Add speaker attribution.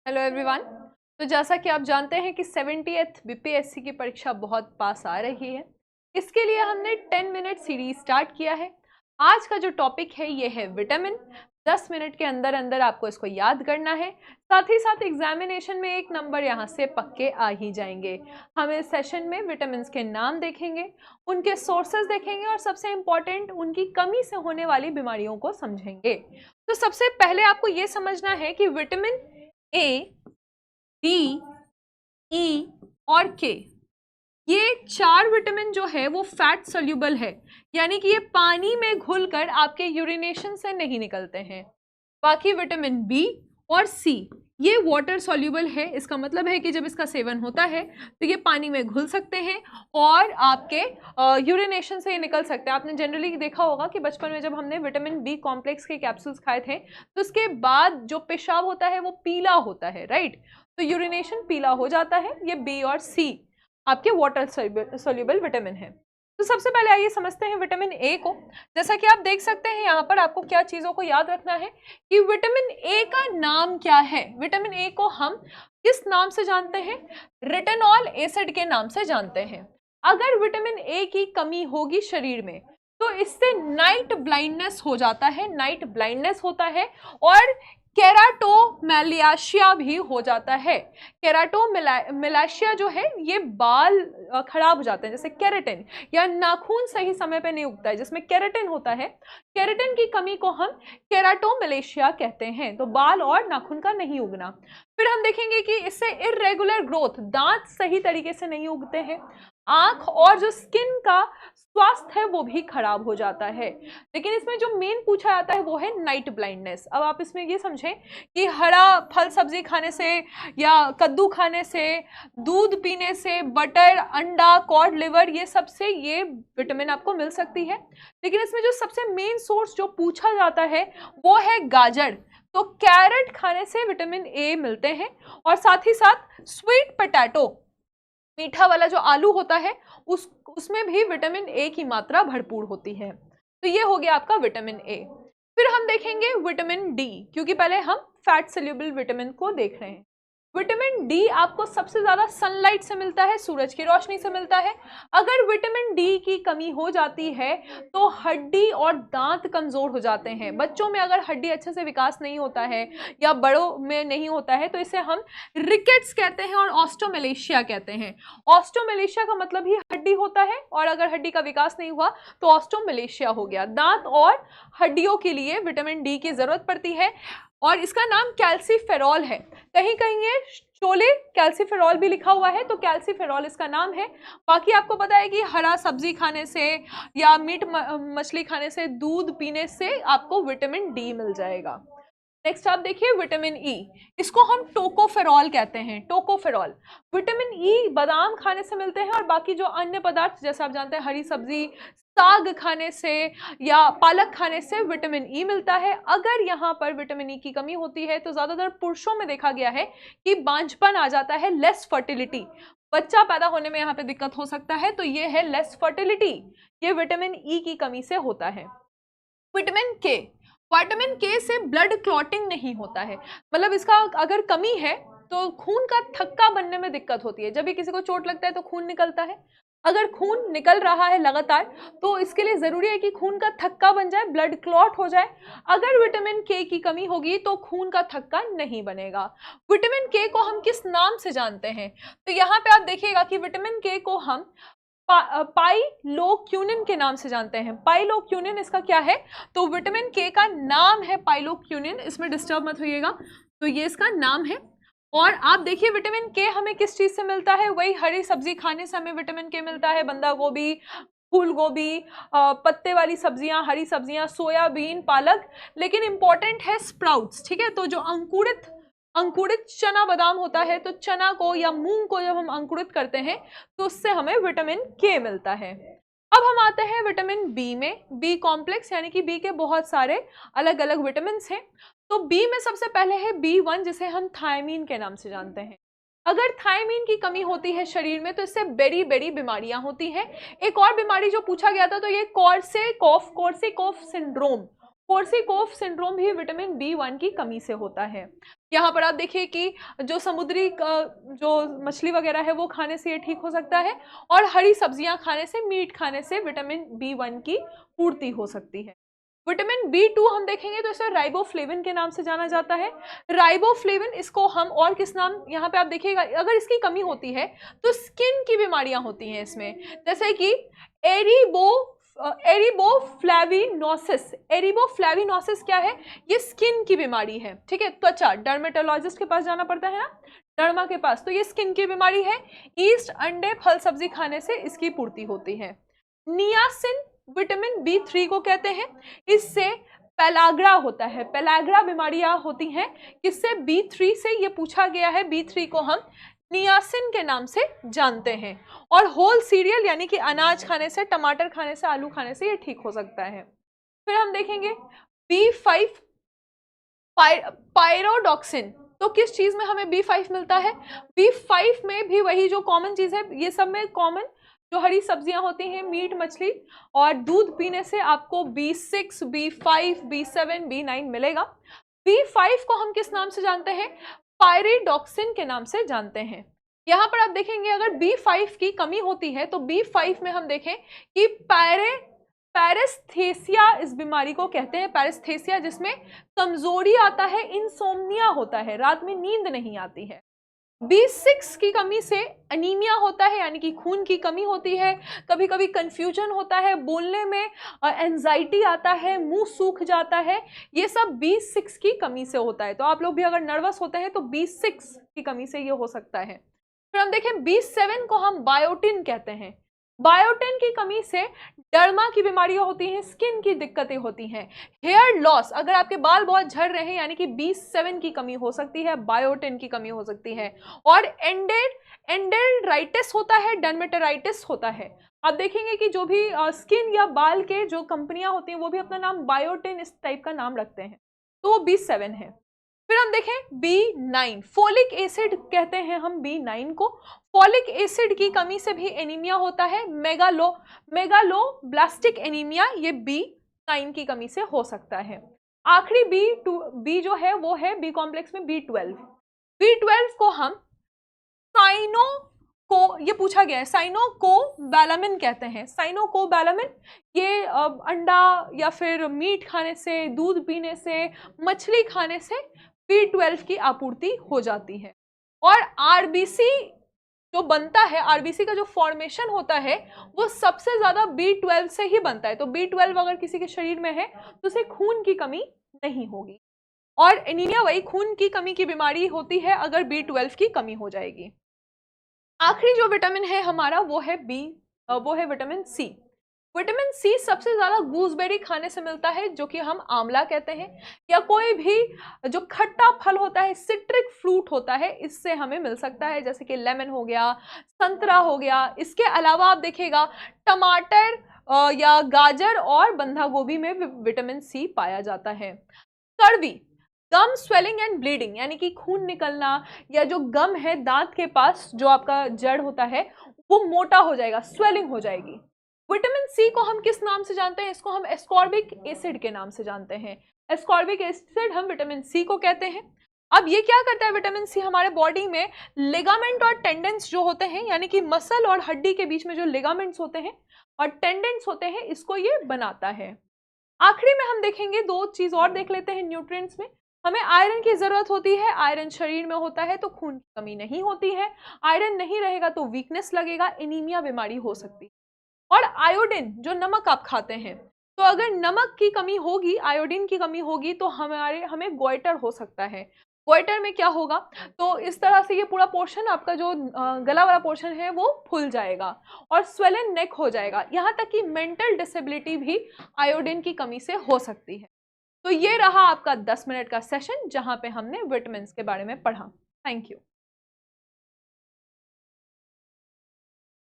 Speaker 1: Hello everyone. तो जैसा कि आप जानते हैं कि 70th बीपीएससी की परीक्षा बहुत पास आ रही है। इसके लिए हमने 10 मिनट सीरीज स्टार्ट किया है। आज का जो टॉपिक है ये है विटामिन। 10 मिनट के अंदर अंदर आपको इसको याद करना है। साथ ही साथ एग्जामिनेशन में एक नंबर यहाँ से पक्के आ ही जाएंगे। हम इस सेशन में विटामिन के नाम देखेंगे, उनके सोर्सेज देखेंगे और सबसे इम्पॉर्टेंट उनकी कमी से होने वाली बीमारियों को समझेंगे। तो सबसे पहले आपको ये समझना है कि विटामिन ए, डी, ई और के, ये 4 विटामिन जो है वो फैट सोल्यूबल है, यानी कि ये पानी में घुलकर आपके यूरिनेशन से नहीं निकलते हैं। बाकी विटामिन बी और सी ये वाटर सोल्यूबल है। इसका मतलब है कि जब इसका सेवन होता है तो ये पानी में घुल सकते हैं और आपके यूरिनेशन से ये निकल सकते हैं। आपने जनरली देखा होगा कि बचपन में जब हमने विटामिन बी कॉम्प्लेक्स के कैप्सूल्स खाए थे तो उसके बाद जो पेशाब होता है वो पीला होता है, राइट। तो यूरिनेशन पीला हो जाता है। ये बी और सी आपके वाटर सोल्यूबल विटामिन है। तो सबसे पहले आइए समझते हैं विटामिन ए को। जैसा कि आप देख सकते हैं यहाँ पर आपको क्या चीज़ों को याद रखना है कि विटामिन ए का नाम क्या है। विटामिन ए को हम किस नाम से जानते हैं? रेटिनॉल एसिड के नाम से जानते हैं। अगर विटामिन ए की कमी होगी शरीर में तो इससे नाइट ब्लाइंडनेस हो जाता है, नाइट ब्लाइंडनेस होता है और केराटोमेलाशिया भी हो जाता है। केराटोमेलाशिया जो है ये बाल खराब हो जाते हैं, जैसे केराटिन या नाखून सही समय पे नहीं उगता है जिसमें केराटिन होता है। केराटिन की कमी को हम केराटोमेलाशिया कहते हैं, तो बाल और नाखून का नहीं उगना। फिर हम देखेंगे कि इससे इरेगुलर ग्रोथ, दांत सही तरीके से नहीं उगते हैं, आंख और जो स्किन का स्वास्थ्य है वो भी खराब हो जाता है। लेकिन इसमें जो मेन पूछा जाता है वो है नाइट ब्लाइंडनेस। अब आप इसमें ये समझें कि हरा फल सब्जी खाने से या कद्दू खाने से, दूध पीने से, बटर, अंडा, कॉड लिवर, ये सबसे ये विटामिन आपको मिल सकती है। लेकिन इसमें जो सबसे मेन सोर्स जो पूछा जाता है वो है गाजर। तो कैरेट खाने से विटामिन ए मिलते हैं और साथ ही साथ स्वीट पोटैटो, मीठा वाला जो आलू होता है उसमें भी विटामिन ए की मात्रा भरपूर होती है। तो ये हो गया आपका विटामिन ए। फिर हम देखेंगे विटामिन डी, क्योंकि पहले हम फैट सोल्यूबल विटामिन को देख रहे हैं। विटामिन डी आपको सबसे ज्यादा सनलाइट से मिलता है, सूरज की रोशनी से मिलता है। अगर विटामिन डी की कमी हो जाती है तो हड्डी और दांत कमजोर हो जाते हैं। बच्चों में अगर हड्डी अच्छे से विकास नहीं होता है या बड़ों में नहीं होता है तो इसे हम रिकेट्स कहते हैं और ऑस्टोमेलेशिया कहते हैं। ऑस्टोमेलेशिया का मतलब ही हड्डी होता है और अगर हड्डी का विकास नहीं हुआ तो ऑस्टोमेलेशिया हो गया। दांत और हड्डियों के लिए विटामिन डी की जरूरत पड़ती है और इसका नाम कैल्सीफेरॉल है। कहीं कहीं ये शोले कैल्सीफेरॉल भी लिखा हुआ है, तो कैल्सीफेरॉल इसका नाम है। बाकी आपको पता है कि हरा सब्जी खाने से या मीट मछली खाने से, दूध पीने से आपको विटामिन डी मिल जाएगा। नेक्स्ट आप देखिए विटामिन ई, इसको हम टोकोफेरॉल कहते हैं। टोकोफेरॉल विटामिन ई बादाम खाने से मिलते हैं और बाकी जो अन्य पदार्थ जैसे आप जानते हैं हरी सब्जी, साग खाने से या पालक खाने से विटामिन ई मिलता है। अगर यहाँ पर विटामिन ई की कमी होती है तो ज्यादातर पुरुषों में देखा गया है कि बांझपन आ जाता है, लेस फर्टिलिटी, बच्चा पैदा होने में यहाँ पे दिक्कत हो सकता है। तो ये है लेस फर्टिलिटी, ये विटामिन ई की कमी से होता है। विटामिन के से ब्लड क्लॉटिंग नहीं होता है, मतलब इसका अगर कमी है तो खून का थक्का बनने में दिक्कत होती है। जब भी किसी को चोट लगता है तो खून निकलता है, अगर खून निकल रहा है लगातार तो इसके लिए जरूरी है कि खून का थक्का बन जाए, ब्लड क्लॉट हो जाए। अगर विटामिन के की कमी होगी तो खून का थक्का नहीं बनेगा। विटामिन के को हम किस नाम से जानते हैं? तो यहाँ पे आप देखिएगा कि विटामिन के को हम पाइलोक्यूनिन के नाम से जानते हैं। पाइलोक्यूनिन इसका क्या है? तो विटामिन के का नाम है पाइलोक्यूनिन, इसमें डिस्टर्ब मत होइएगा। तो ये इसका नाम है। और आप देखिए विटामिन के हमें किस चीज से मिलता है? वही हरी सब्जी खाने से हमें विटामिन के मिलता है। बंदा गोभी, फूल गोभी, पत्ते वाली सब्जियां, हरी सब्जियां, सोयाबीन, पालक। लेकिन इंपॉर्टेंट है स्प्राउट्स, ठीक है। तो जो अंकुरित चना बादाम होता है, तो चना को या मूंग को जब हम अंकुरित करते हैं तो उससे हमें विटामिन के मिलता है। अब हम आते हैं विटामिन बी में। बी कॉम्प्लेक्स यानी कि बी के बहुत सारे अलग अलग विटामिन हैं। तो बी में सबसे पहले है B1, जिसे हम थायमीन के नाम से जानते हैं। अगर थायमीन की कमी होती है शरीर में तो इससे बड़ी बड़ी बीमारियां होती हैं। एक और बीमारी जो पूछा गया था तो ये कोर्सेकॉफ सिंड्रोम, कोर्साकॉफ सिंड्रोम भी विटामिन B1 की कमी से होता है। यहाँ पर आप देखिए कि जो समुद्री जो मछली वगैरह है वो खाने से ये ठीक हो सकता है, और हरी सब्जियां खाने से, मीट खाने से विटामिन B1 की पूर्ति हो सकती है। विटामिन B2 हम देखेंगे तो इसे राइबोफ्लेविन के नाम से जाना जाता है। राइबोफ्लेविन, इसको हम और किस नाम, यहाँ पे आप देखिएगा अगर इसकी कमी होती है तो स्किन की बीमारियां होती हैं इसमें, जैसे कि एरिबोफ्लैविनोसिस। एरिबोफ्लैविनोसिस क्या है? ये स्किन की बीमारी है, ठीक है, त्वचा, डर्मेटोलॉजिस्ट के पास जाना पड़ता है ना, डर्मा के पास, तो ये स्किन की बीमारी है। ईस्ट, अंडे, फल सब्जी खाने से इसकी पूर्ति होती है। नियासिन विटामिन B3 को कहते हैं, इससे पेलाग्रा होता है, पेलाग्रा बीमारियां होती हैं, किससे? B3 से। ये पूछा गया है, B3 को हम नियासिन के नाम से जानते हैं। और होल सीरियल यानी कि अनाज खाने से, टमाटर खाने से, आलू खाने से ये ठीक हो सकता है। फिर हम देखेंगे B5 पायरोडॉक्सिन। तो किस चीज में हमें B5 मिलता है? B5 में भी वही जो कॉमन चीज है, ये सब में कॉमन जो हरी सब्जियां होती हैं, मीट, मछली और दूध पीने से आपको B6, B5, B7, B9 मिलेगा। B5 को हम किस नाम से जानते हैं? पायरिडॉक्सिन के नाम से जानते हैं। यहाँ पर आप देखेंगे अगर B5 की कमी होती है तो B5 में हम देखें कि पैरेस्थेसिया इस बीमारी को कहते हैं, पैरेस्थेसिया, जिसमें कमजोरी आता है, इंसोम्निया होता है, रात में नींद नहीं आती है। B6 की कमी से अनीमिया होता है, यानी कि खून की कमी होती है, कभी कभी कंफ्यूजन होता है, बोलने में एंजाइटी आता है, मुंह सूख जाता है, ये सब B6 की कमी से होता है। तो आप लोग भी अगर नर्वस होते हैं तो B6 की कमी से ये हो सकता है। फिर हम देखें B7 को हम बायोटिन कहते हैं। बायोटिन की कमी से डर्मा की बीमारियां होती हैं, स्किन की दिक्कतें होती हैं। हेयर लॉस, अगर आपके बाल बहुत झड़ रहे हैं यानी कि B7 की कमी हो सकती है, बायोटिन की कमी हो सकती है। और एंडेराइटिस होता है, डर्मेटोराइटिस होता है। आप देखेंगे कि जो भी स्किन या बाल के जो कंपनियां होती हैं वो भी अपना नाम बायोटिन इस टाइप का नाम रखते हैं, तो वो B7 है। फिर हम देखें B9, फोलिक एसिड कहते हैं हम B9 को। फोलिक एसिड की कमी से भी एनीमिया होता है, मेगालोब्लास्टिक एनीमिया, ये B9 की कमी से हो सकता है। आखिरी B जो है वो है B कॉम्प्लेक्स में B12। B12 को हम ये पूछा गया है, साइनोकोबैलामिन कहते हैं। साइनोकोबैलामिन ये अंडा या फिर मीट खाने से, दूध पीने से, मछली खाने से B12 की आपूर्ति हो जाती है। और आरबीसी जो बनता है, आरबीसी का जो फॉर्मेशन होता है वो सबसे ज्यादा B12 से ही बनता है। तो B12 अगर किसी के शरीर में है तो उसे खून की कमी नहीं होगी। और एनीमिया वही खून की कमी की बीमारी होती है अगर B12 की कमी हो जाएगी। आखिरी जो विटामिन है हमारा वो है विटामिन C। विटामिन C सबसे ज्यादा गूसबेरी खाने से मिलता है, जो कि हम आंवला कहते हैं, या कोई भी जो खट्टा फल होता है, सिट्रिक फ्रूट होता है, इससे हमें मिल सकता है, जैसे कि लेमन हो गया, संतरा हो गया। इसके अलावा आप देखिएगा टमाटर या गाजर और बंधा गोभी में विटामिन C पाया जाता है। कड़वी, गम स्वेलिंग एंड ब्लीडिंग, यानी कि खून निकलना, या जो गम है दांत के पास जो आपका जड़ होता है वो मोटा हो जाएगा, स्वेलिंग हो जाएगी। विटामिन C को हम किस नाम से जानते हैं? इसको हम एस्कॉर्बिक एसिड के नाम से जानते हैं। एस्कॉर्बिक एसिड हम विटामिन C को कहते हैं। अब ये क्या करता है विटामिन C हमारे बॉडी में? लिगामेंट और टेंडेंस जो होते हैं, यानी कि मसल और हड्डी के बीच में जो लिगामेंट्स होते हैं और टेंडेंस होते हैं, इसको ये बनाता है। आखिरी में हम देखेंगे दो चीज और देख लेते हैं न्यूट्रिएंट्स में। हमें आयरन की जरूरत होती है, आयरन शरीर में होता है तो खून की कमी नहीं होती है। आयरन नहीं रहेगा तो वीकनेस लगेगा, एनीमिया बीमारी हो सकती है। और आयोडीन, जो नमक आप खाते हैं, तो अगर नमक की कमी होगी, आयोडीन की कमी होगी तो हमें गोइटर हो सकता है। गोइटर में क्या होगा? तो इस तरह से ये पूरा पोर्शन आपका जो गला वाला पोर्शन है वो फूल जाएगा और स्वेलन नेक हो जाएगा। यहाँ तक कि मेंटल डिसेबिलिटी भी आयोडीन की कमी से हो सकती है। तो ये रहा आपका 10 मिनट का सेशन जहाँ पे हमने विटामिन्स के बारे में पढ़ा। Thank you.